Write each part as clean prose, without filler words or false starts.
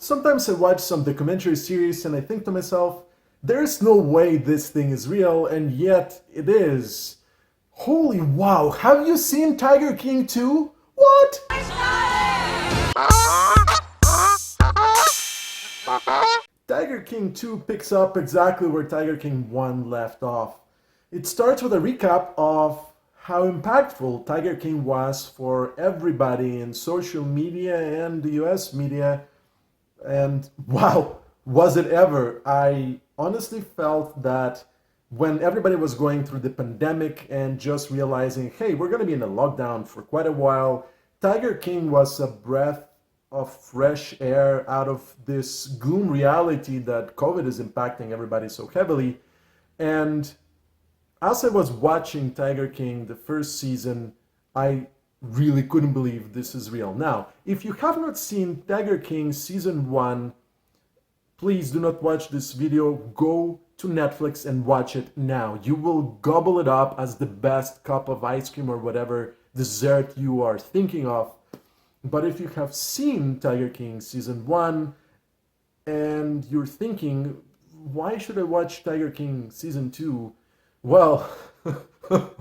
Sometimes I watch some documentary series and I think to myself, there's no way this thing is real, and yet it is. Holy wow, have you seen Tiger King 2? What? Tiger King 2 picks up exactly where Tiger King 1 left off. It starts with a recap of how impactful Tiger King was for everybody in social media and the US media. And wow, was it ever? I honestly felt that when everybody was going through the pandemic and just realizing, hey, we're going to be in a lockdown for quite a while, Tiger King was a breath of fresh air out of this gloom reality that COVID is impacting everybody so heavily. And as I was watching Tiger King, the first season, I really couldn't believe this is real. Now, if you have not seen Tiger King season 1, please do not watch this video. Go to Netflix and watch it now. You will gobble it up as the best cup of ice cream or whatever dessert you are thinking of. But if you have seen Tiger King season 1 and you're thinking, why should I watch Tiger King season 2? Well,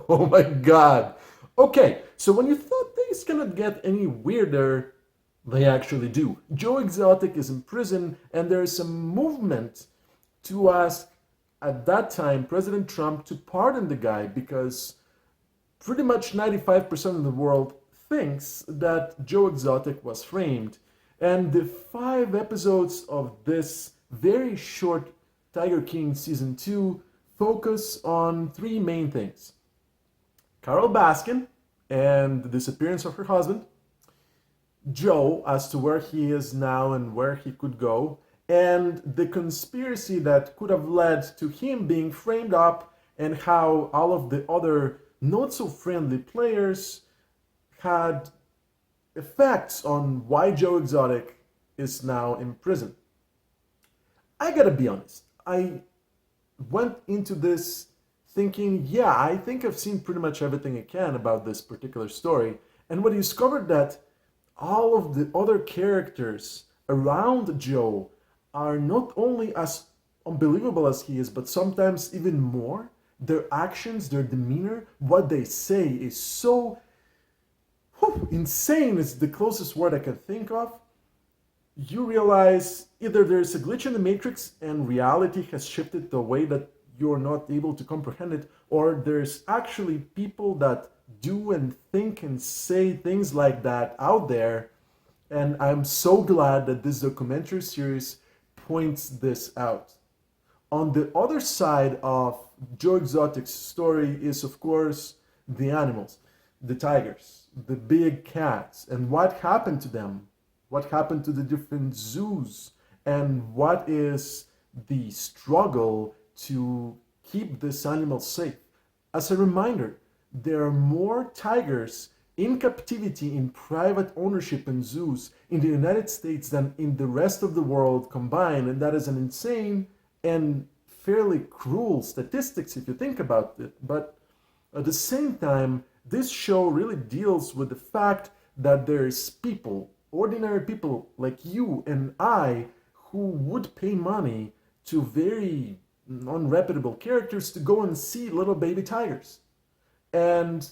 oh my god. Okay, so when you thought things cannot get any weirder, they actually do. Joe Exotic is in prison, and there is a movement to ask, at that time, President Trump to pardon the guy because pretty much 95% of the world thinks that Joe Exotic was framed. And the 5 episodes of this very short Tiger King season 2 focus on 3 main things: Carole Baskin and the disappearance of her husband, Joe as to where he is now and where he could go, and the conspiracy that could have led to him being framed up, and how all of the other not so friendly players had effects on why Joe Exotic is now in prison. I gotta be honest, I went into this thinking, yeah, I think I've seen pretty much everything I can about this particular story. And when I discovered that all of the other characters around Joe are not only as unbelievable as he is, but sometimes even more, their actions, their demeanor, what they say is so insane is the closest word I can think of. You realize either there's a glitch in the matrix and reality has shifted the way that you're not able to comprehend it, or there's actually people that do and think and say things like that out there. And I'm so glad that this documentary series points this out. On the other side of Joe Exotic's story is, of course, the animals, the tigers, the big cats, and what happened to them, what happened to the different zoos, and what is the struggle to keep this animal safe. As a reminder, there are more tigers in captivity in private ownership in zoos in the United States than in the rest of the world combined, and that is an insane and fairly cruel statistics if you think about it. But at the same time, this show really deals with the fact that there's people, ordinary people like you and I, who would pay money to very unreputable characters to go and see little baby tigers. And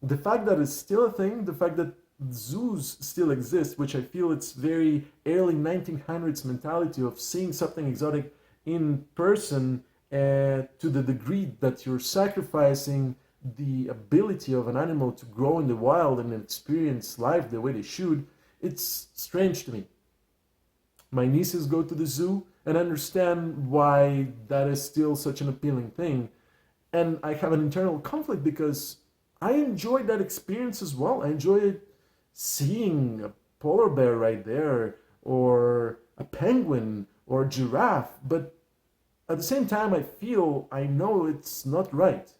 the fact that it's still a thing, the fact that zoos still exist, which I feel it's very early 1900s mentality of seeing something exotic in person, to the degree that you're sacrificing the ability of an animal to grow in the wild and experience life the way they should, it's strange to me. My nieces go to the zoo and understand why that is still such an appealing thing. And I have an internal conflict because I enjoyed that experience as well. I enjoyed seeing a polar bear right there, or a penguin, or a giraffe. But at the same time, I know it's not right.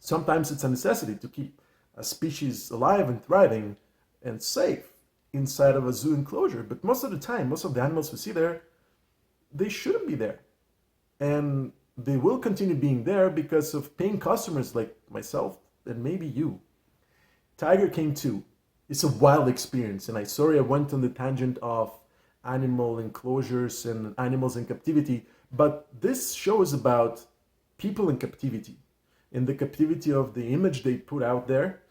Sometimes it's a necessity to keep a species alive and thriving and safe inside of a zoo enclosure. But most of the time, most of the animals we see there, they shouldn't be there. And they will continue being there because of paying customers like myself and maybe you. Tiger King 2 is a wild experience, and I'm sorry I went on the tangent of animal enclosures and animals in captivity, but this show is about people in captivity, in the captivity of the image they put out there,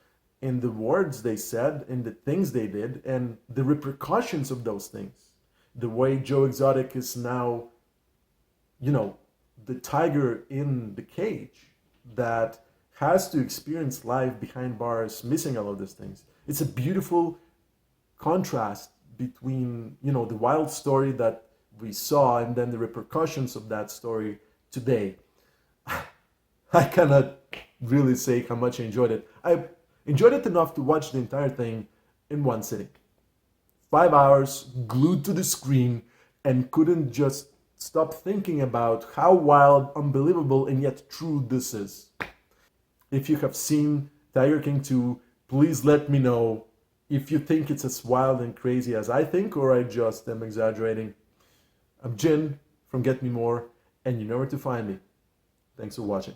in the words they said, in the things they did, and the repercussions of those things. The way Joe Exotic is now, you know, the tiger in the cage that has to experience life behind bars, missing all of these things. It's a beautiful contrast between, you know, the wild story that we saw and then the repercussions of that story today. I cannot really say how much I enjoyed it. I enjoyed it enough to watch the entire thing in one sitting. 5 hours glued to the screen and couldn't just stop thinking about how wild, unbelievable, and yet true this is. If you have seen Tiger King 2, please let me know if you think it's as wild and crazy as I think, or I just am exaggerating. I'm Jin from Get Me More, and you know where to find me. Thanks for watching.